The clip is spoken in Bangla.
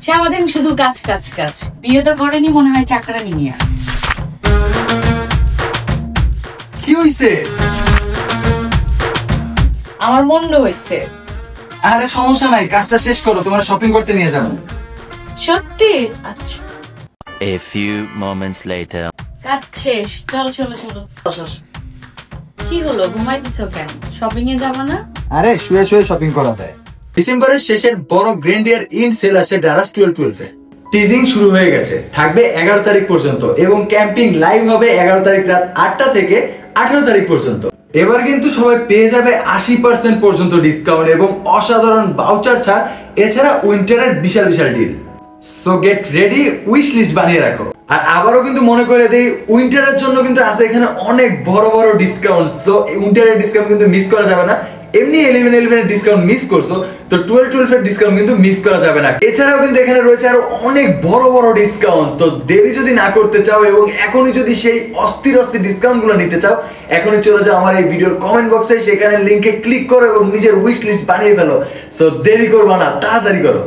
সারাদিন শুধু কাজ কাজ কাজ, বিয়ে তো করেনি, মনে হয় চাকরানি নিয়ে আসছে। কি হইছে? আমার মন্দ হয়েছে। আরে সমস্যা নাই, কাজটা শেষ করো, তোমার শপিং করতে নিয়ে যাবো। সত্যি? আচ্ছা। A few moments later. কাজ শেষ, চলো চলো চলো। কি হলো, ঘুমাইতেছো কেন? শপিং এ যাবো না? আরে শুয়ে শুয়ে শপিং করা যায়। ডিসেম্বরের শেষের বড় গ্র্যান্ডিয়ার ইন সেল আসছে ডারাস 12-12 এ। টিজিং শুরু হয়ে গেছে, থাকবে 11 তারিখ পর্যন্ত এবং ক্যাম্পিং লাইভ হবে 11 তারিখ রাত 8টা থেকে 18 তারিখ পর্যন্ত। এবার কিন্তু সবাই পেয়ে যাবে 80% পর্যন্ত ডিসকাউন্ট এবং অসাধারণ ভাউচার ছাড়, এছাড়া উইন্টারের বিশাল বিশাল deal. So get ready, wish list বানিয়ে রাখো। আর আবারও কিন্তু মনে করে দেই, উইন্টারের জন্য কিন্তু আছে এখানে অনেক বড় বড় ডিসকাউন্ট। সো উইন্টারের ডিসকাউন্ট কিন্তু মিস করা যাবে না। এমনি 11-11 এর ডিসকাউন্ট মিস করছো, তো 12-12 এর ডিসকাউন্ট কিন্তু মিস করা যাবে না। এছাড়াও কিন্তু এখানে রয়েছে আরো অনেক বড় বড় ডিসকাউন্ট। তো দেরি যদি না করতে চাও এবং এখনই যদি সেই অস্থির অস্থির ডিসকাউন্ট গুলো নিতে চাও, এখনই চলে যাও আমার এই ভিডিওর কমেন্ট বক্সে, সেখানে লিংকে ক্লিক করো এবং নিজের উইশ লিস্ট বানিয়ে ফেলো। সো দেরি করবা না, তাড়াতাড়ি করো।